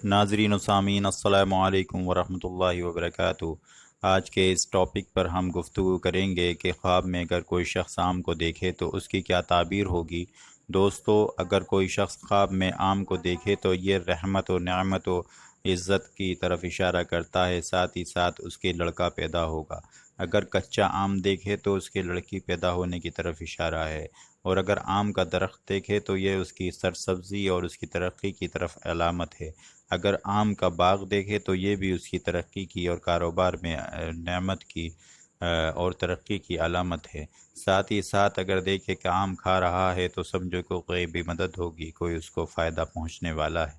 ناظرین و سامعین السلام علیکم ورحمۃ اللہ وبرکاتہ۔ آج کے اس ٹاپک پر ہم گفتگو کریں گے کہ خواب میں اگر کوئی شخص آم کو دیکھے تو اس کی کیا تعبیر ہوگی۔ دوستو، اگر کوئی شخص خواب میں آم کو دیکھے تو یہ رحمت و نعمت و عزت کی طرف اشارہ کرتا ہے، ساتھ ہی ساتھ اس کے لڑکا پیدا ہوگا۔ اگر کچا آم دیکھے تو اس کے لڑکی پیدا ہونے کی طرف اشارہ ہے، اور اگر آم کا درخت دیکھے تو یہ اس کی سرسبزی اور اس کی ترقی کی طرف علامت ہے۔ اگر آم کا باغ دیکھے تو یہ بھی اس کی ترقی کی اور کاروبار میں نعمت کی اور ترقی کی علامت ہے۔ ساتھ ہی ساتھ اگر دیکھے کہ آم کھا رہا ہے تو سمجھو کہ غیبی مدد ہوگی، کوئی اس کو فائدہ پہنچنے والا ہے۔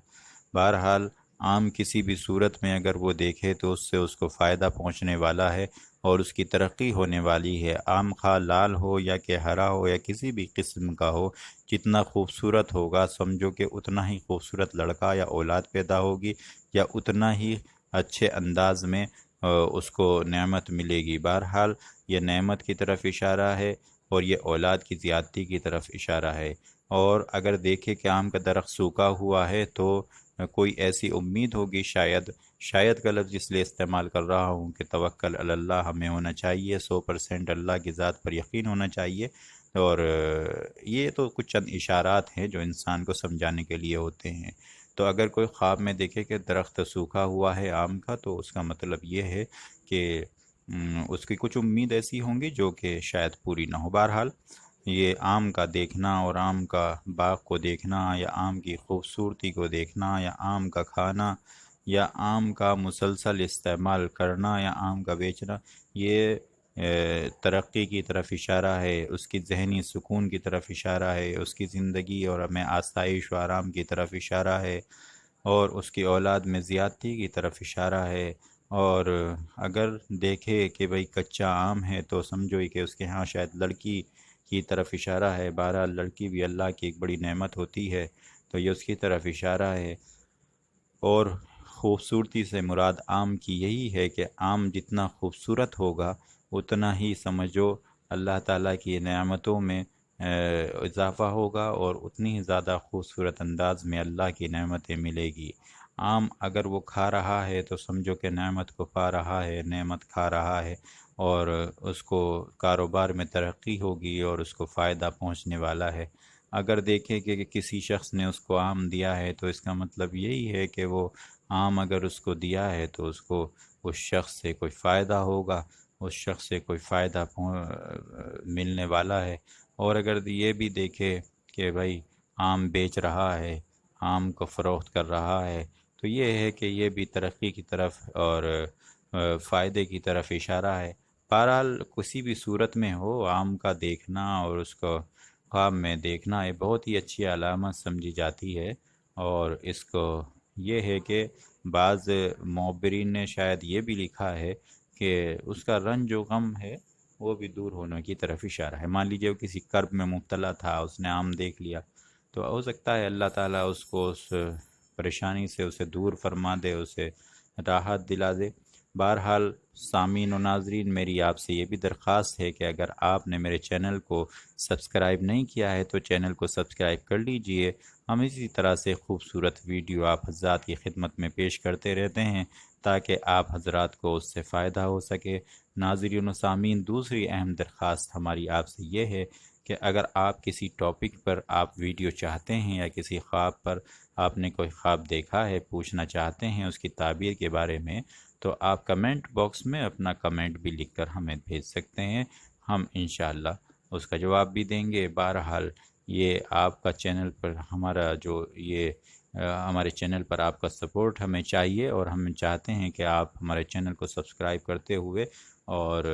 بہرحال آم کسی بھی صورت میں اگر وہ دیکھے تو اس سے اس کو فائدہ پہنچنے والا ہے اور اس کی ترقی ہونے والی ہے۔ آم خواہ لال ہو یا کہ ہرا ہو یا کسی بھی قسم کا ہو، جتنا خوبصورت ہوگا سمجھو کہ اتنا ہی خوبصورت لڑکا یا اولاد پیدا ہوگی، یا اتنا ہی اچھے انداز میں اس کو نعمت ملے گی۔ بہرحال یہ نعمت کی طرف اشارہ ہے اور یہ اولاد کی زیادتی کی طرف اشارہ ہے۔ اور اگر دیکھے کہ آم کا درخت سوکھا ہوا ہے تو کوئی ایسی امید ہوگی، شاید کا لفظ اس لیے استعمال کر رہا ہوں کہ توکل علی اللہ ہمیں ہونا چاہیے، 100% اللہ کی ذات پر یقین ہونا چاہیے۔ اور یہ تو کچھ چند اشارات ہیں جو انسان کو سمجھانے کے لیے ہوتے ہیں۔ تو اگر کوئی خواب میں دیکھے کہ درخت سوکھا ہوا ہے آم کا، تو اس کا مطلب یہ ہے کہ اس کی کچھ امید ایسی ہوں گی جو کہ شاید پوری نہ ہو۔ بہرحال یہ آم کا دیکھنا اور آم کا باغ کو دیکھنا یا آم کی خوبصورتی کو دیکھنا یا آم کا کھانا یا آم کا مسلسل استعمال کرنا یا آم کا بیچنا، یہ ترقی کی طرف اشارہ ہے، اس کی ذہنی سکون کی طرف اشارہ ہے، اس کی زندگی اور میں آسائش و آرام کی طرف اشارہ ہے، اور اس کی اولاد میں زیادتی کی طرف اشارہ ہے۔ اور اگر دیکھے کہ بھئی کچا آم ہے تو سمجھو کہ اس کے ہاں شاید لڑکی کی طرف اشارہ ہے۔ بہرحال لڑکی بھی اللہ کی ایک بڑی نعمت ہوتی ہے، تو یہ اس کی طرف اشارہ ہے۔ اور خوبصورتی سے مراد آم کی یہی ہے کہ آم جتنا خوبصورت ہوگا اتنا ہی سمجھو اللہ تعالیٰ کی نعمتوں میں اضافہ ہوگا اور اتنی ہی زیادہ خوبصورت انداز میں اللہ کی نعمتیں ملے گی۔ آم اگر وہ کھا رہا ہے تو سمجھو کہ نعمت کو پا رہا ہے، نعمت کھا رہا ہے، اور اس کو کاروبار میں ترقی ہوگی اور اس کو فائدہ پہنچنے والا ہے۔ اگر دیکھیں کہ کسی شخص نے اس کو آم دیا ہے تو اس کا مطلب یہی ہے کہ وہ آم اگر اس کو دیا ہے تو اس کو اس شخص سے کوئی فائدہ ہوگا، اس شخص سے کوئی فائدہ ملنے والا ہے۔ اور اگر یہ بھی دیکھے کہ بھائی آم بیچ رہا ہے، آم کو فروخت کر رہا ہے، تو یہ ہے کہ یہ بھی ترقی کی طرف اور فائدے کی طرف اشارہ ہے۔ بہرحال کسی بھی صورت میں ہو، آم کا دیکھنا اور اس کو خواب میں دیکھنا یہ بہت ہی اچھی علامت سمجھی جاتی ہے۔ اور اس کو یہ ہے کہ بعض معبرین نے شاید یہ بھی لکھا ہے کہ اس کا رنج و غم ہے وہ بھی دور ہونے کی طرف اشارہ ہے۔ مان لیجیے وہ کسی کرب میں مبتلا تھا، اس نے آم دیکھ لیا، تو ہو سکتا ہے اللہ تعالیٰ اس کو اس پریشانی سے اسے دور فرما دے، اسے راحت دلا دے۔ بہرحال سامعین و ناظرین، میری آپ سے یہ بھی درخواست ہے کہ اگر آپ نے میرے چینل کو سبسکرائب نہیں کیا ہے تو چینل کو سبسکرائب کر لیجئے۔ ہم اسی طرح سے خوبصورت ویڈیو آپ حضرات کی خدمت میں پیش کرتے رہتے ہیں تاکہ آپ حضرات کو اس سے فائدہ ہو سکے۔ ناظرین و سامعین، دوسری اہم درخواست ہماری آپ سے یہ ہے کہ اگر آپ کسی ٹاپک پر آپ ویڈیو چاہتے ہیں یا کسی خواب پر آپ نے کوئی خواب دیکھا ہے، پوچھنا چاہتے ہیں اس کی تعبیر کے بارے میں، تو آپ کمنٹ باکس میں اپنا کمنٹ بھی لکھ کر ہمیں بھیج سکتے ہیں، ہم انشاءاللہ اس کا جواب بھی دیں گے۔ بہرحال یہ آپ کا چینل پر ہمارے چینل پر آپ کا سپورٹ ہمیں چاہیے، اور ہم چاہتے ہیں کہ آپ ہمارے چینل کو سبسکرائب کرتے ہوئے اور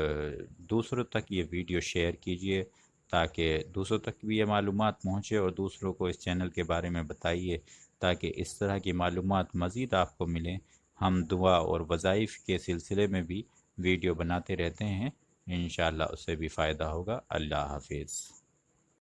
دوسروں تک یہ ویڈیو شیئر کیجئے تاکہ دوسروں تک بھی یہ معلومات پہنچے، اور دوسروں کو اس چینل کے بارے میں بتائیے تاکہ اس طرح کی معلومات مزید آپ کو ملیں۔ ہم دعا اور وظائف کے سلسلے میں بھی ویڈیو بناتے رہتے ہیں، انشاءاللہ اس سے بھی فائدہ ہوگا۔ اللہ حافظ۔